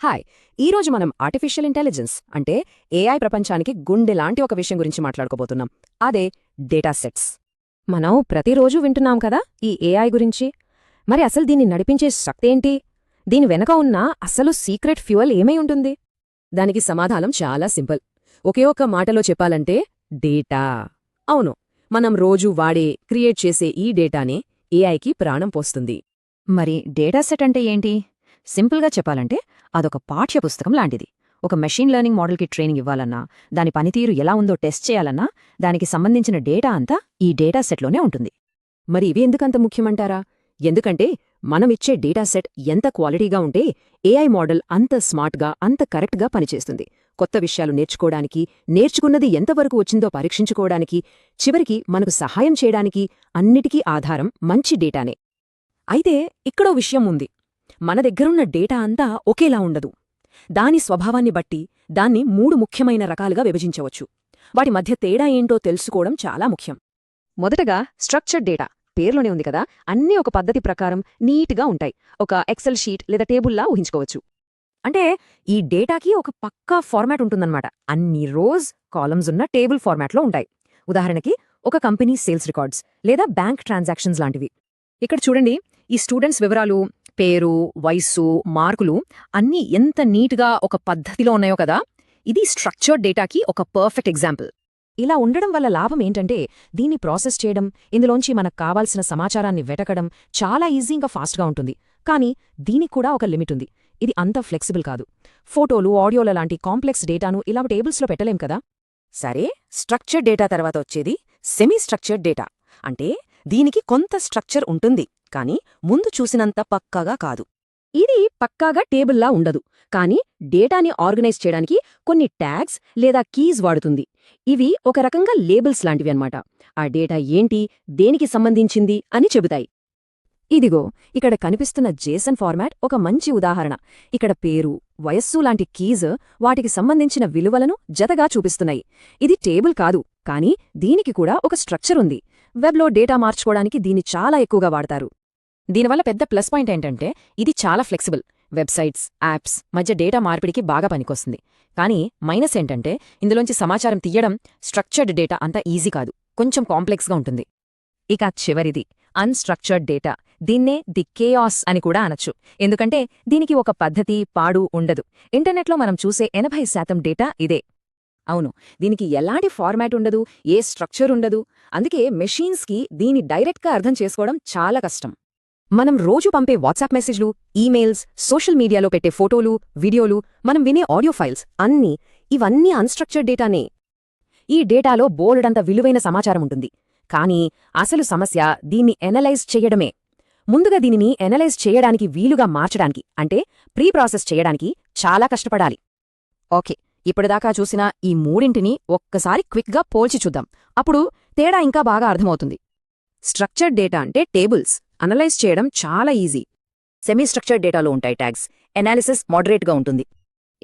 Hi ఈరోజు మనం artificial intelligence అంటే ఏఐ ప్రపంచానికి గుండెలాంటి ఒక విషయం గురించి మాట్లాడుకోబోతున్నాం. అదే డేటా సెట్స్. మనం ప్రతిరోజూ వింటున్నాం కదా ఈ ఏఐ గురించి. మరి అసలు దీన్ని నడిపించే శక్తి ఏంటి? దీని వెనక ఉన్న అసలు సీక్రెట్ ఫ్యూయల్ ఏమై ఉంటుంది? దానికి సమాధానం చాలా సింపుల్. ఒకే ఒక్క మాటలో చెప్పాలంటే డేటా. అవును, మనం రోజూ వాడే క్రియేట్ చేసే ఈ డేటానే ఏఐకి ప్రాణం పోస్తుంది. మరి డేటా సెట్ అంటే ఏంటి? సింపుల్గా చెప్పాలంటే అదొక పాఠ్యపుస్తకం లాంటిది. ఒక మెషిన్ లెర్నింగ్ మోడల్కి ట్రైనింగ్ ఇవ్వాలన్నా, దాని పనితీరు ఎలా ఉందో టెస్ట్ చేయాలన్నా, దానికి సంబంధించిన డేటా అంతా ఈ డేటా సెట్లోనే ఉంటుంది. మరి ఇవి ఎందుకంత ముఖ్యమంటారా? ఎందుకంటే మనమిచ్చే డేటా సెట్ ఎంత క్వాలిటీగా ఉంటే ఏఐ మోడల్ అంత స్మార్ట్గా, అంత కరెక్ట్గా పనిచేస్తుంది. కొత్త విషయాలు నేర్చుకోవడానికి, నేర్చుకున్నది ఎంతవరకు వచ్చిందో పరీక్షించుకోవడానికి, చివరికి మనకు సహాయం చేయడానికి అన్నిటికీ ఆధారం మంచి డేటానే. అయితే ఇక్కడో విషయం ఉంది. మన దగ్గరున్న డేటా అంతా ఒకేలా ఉండదు. దాని స్వభావాన్ని బట్టి దాన్ని 3 ముఖ్యమైన రకాలుగా విభజించవచ్చు. వాటి మధ్య తేడా ఏంటో తెలుసుకోవడం చాలా ముఖ్యం. మొదటగా స్ట్రక్చర్డ్ డేటా. పేర్లోనే ఉంది కదా, అన్నీ ఒక పద్ధతి ప్రకారం నీట్గా ఉంటాయి. ఒక ఎక్సెల్ షీట్ లేదా టేబుల్లా ఊహించుకోవచ్చు. అంటే ఈ డేటాకి ఒక పక్కా ఫార్మాట్ ఉంటుందన్నమాట. అన్ని రోస్, కాలమ్స్ ఉన్న టేబుల్ ఫార్మాట్లో ఉంటాయి. ఉదాహరణకి ఒక కంపెనీ సేల్స్ రికార్డ్స్ లేదా బ్యాంక్ ట్రాన్సాక్షన్స్ లాంటివి. ఇక్కడ చూడండి, ఈ స్టూడెంట్స్ వివరాలు, పేరు, వయస్సు, మార్కులు అన్నీ ఎంత నీట్గా ఒక పద్ధతిలో ఉన్నాయో కదా. ఇది స్ట్రక్చర్డ్ డేటాకి ఒక పర్ఫెక్ట్ ఎగ్జాంపుల్. ఇలా ఉండడం వల్ల లాభం ఏంటంటే దీన్ని ప్రాసెస్ చేయడం, ఇందులోంచి మనకు కావాల్సిన సమాచారాన్ని వెతకడం చాలా ఈజీగా ఫాస్ట్గా ఉంటుంది. కానీ దీనికి కూడా ఒక లిమిట్ ఉంది. ఇది అంత ఫ్లెక్సిబుల్ కాదు. ఫోటోలు, ఆడియోల లాంటి కాంప్లెక్స్ డేటాను ఇలా టేబుల్స్లో పెట్టలేం కదా. సరే, స్ట్రక్చర్డ్ డేటా తర్వాత వచ్చేది సెమీ స్ట్రక్చర్డ్ డేటా. అంటే దీనికి కొంత స్ట్రక్చర్ ఉంటుంది, కానీ ముందు చూసినంత పక్కాగా కాదు. ఇది పక్కాగా టేబుల్లా ఉండదు, కానీ డేటాని ఆర్గనైజ్ చేయడానికి కొన్ని ట్యాగ్స్ లేదా కీస్ వాడుతుంది. ఇవి ఒక రకంగా లేబుల్స్ లాంటివి అన్నమాట. ఆ డేటా ఏంటి, దేనికి సంబంధించింది అని చెబుతాయి. ఇదిగో ఇక్కడ కనిపిస్తున్న జేసన్ ఫార్మాట్ ఒక మంచి ఉదాహరణ. ఇక్కడ పేరు, వయస్సు లాంటి కీస్ వాటికి సంబంధించిన విలువలను జతగా చూపిస్తున్నాయి. ఇది టేబుల్ కాదు, కానీ దీనికి కూడా ఒక స్ట్రక్చర్ ఉంది. వెబ్లో డేటా మార్చుకోవడానికి దీన్ని చాలా ఎక్కువగా వాడతారు. దీనివల్ల పెద్ద ప్లస్ పాయింట్ ఏంటంటే ఇది చాలా ఫ్లెక్సిబుల్. వెబ్సైట్స్, యాప్స్ మధ్య డేటా మార్పిడికి బాగా పనికొస్తుంది. కానీ మైనస్ ఏంటంటే ఇందులోంచి సమాచారం తీయడం, స్ట్రక్చర్డ్ డేటా అంత ఈజీ కాదు, కొంచెం కాంప్లెక్స్గా ఉంటుంది. ఇక చివరిది అన్స్ట్రక్చర్డ్ డేటా. దీన్నే ది కేయాస్ అని కూడా అనొచ్చు. ఎందుకంటే దీనికి ఒక పద్ధతి, పాడు ఉండదు. ఇంటర్నెట్లో మనం చూసే 80% డేటా ఇదే. అవును, దీనికి ఎలాంటి ఫార్మాట్ ఉండదు, ఏ స్ట్రక్చర్ ఉండదు. అందుకే మెషీన్స్కి దీన్ని డైరెక్ట్గా అర్థం చేసుకోవడం చాలా కష్టం. మనం రోజు పంపే వాట్సాప్ మెసేజ్లు, ఈమెయిల్స్, సోషల్ మీడియాలో పెట్టే ఫోటోలు, వీడియోలు, మనం వినే ఆడియో ఫైల్స్ ఇవన్నీ అన్స్ట్రక్చర్డ్ డేటానే. ఈ డేటాలో బోలెడంత విలువైన సమాచారం ఉంటుంది. కానీ అసలు సమస్య దీన్ని ఎనలైజ్ చెయ్యడమే. ముందుగా దీనిని ఎనలైజ్ చేయడానికి, వీలుగా మార్చడానికి, అంటే ప్రీ ప్రాసెస్ చేయడానికి చాలా కష్టపడాలి. ఓకే, ఇప్పటిదాకా చూసిన ఈ మూడింటిని ఒక్కసారి క్విక్గా పోల్చి చూద్దాం. అప్పుడు తేడా ఇంకా బాగా అర్థమవుతుంది. స్ట్రక్చర్డ్ డేటా అంటే టేబుల్స్, అనలైజ్ చేయడం చాలా ఈజీ. సెమీ స్ట్రక్చర్డ్ డేటాలో ఉంటాయి ట్యాగ్స్, ఎనాలిసిస్ మోడరేట్గా ఉంటుంది.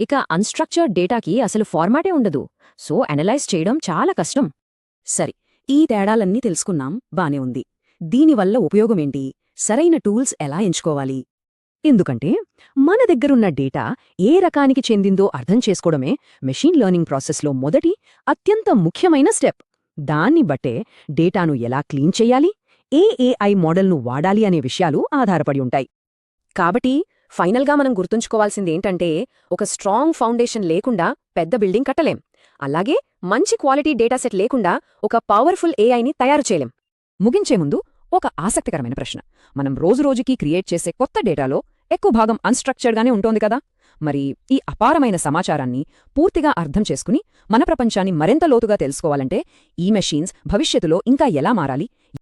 ఇక అన్స్ట్రక్చర్డ్ డేటాకి అసలు ఫార్మాటే ఉండదు, సో అనలైజ్ చేయడం చాలా కష్టం. సరే, ఈ తేడాలన్నీ తెలుసుకున్నాం, బానే ఉంది. దీనివల్ల ఉపయోగమేంటి? సరైన టూల్స్ ఎలా ఎంచుకోవాలి? ఎందుకంటే మన దగ్గరున్న డేటా ఏ రకానికి చెందిందో అర్థం చేసుకోవడమే మెషీన్ లెర్నింగ్ ప్రాసెస్లో మొదటి, అత్యంత ముఖ్యమైన స్టెప్. దాన్ని బట్టే డేటాను ఎలా క్లీన్ చెయ్యాలి, ఏ ఏఐ మోడల్ను వాడాలి అనే విషయాలు ఆధారపడి ఉంటాయి. కాబట్టి ఫైనల్గా మనం గుర్తుంచుకోవాల్సిందేంటంటే ఒక స్ట్రాంగ్ ఫౌండేషన్ లేకుండా పెద్ద బిల్డింగ్ కట్టలేం. అలాగే మంచి క్వాలిటీ డేటాసెట్ లేకుండా ఒక పవర్ఫుల్ ఏఐని తయారు చేయలేం. ముగించే ముందు ఒక ఆసక్తికరమైన ప్రశ్న. మనం రోజురోజుకీ క్రియేట్ చేసే కొత్త డేటాలో ఎక్కువ భాగం అన్స్ట్రక్చర్డ్గానే ఉంటోంది కదా. మరి ఈ అపారమైన సమాచారాన్ని పూర్తిగా అర్థం చేసుకుని మన ప్రపంచాన్ని మరింత లోతుగా తెలుసుకోవాలంటే ఈ మెషీన్స్ భవిష్యత్తులో ఇంకా ఎలా మారాలి,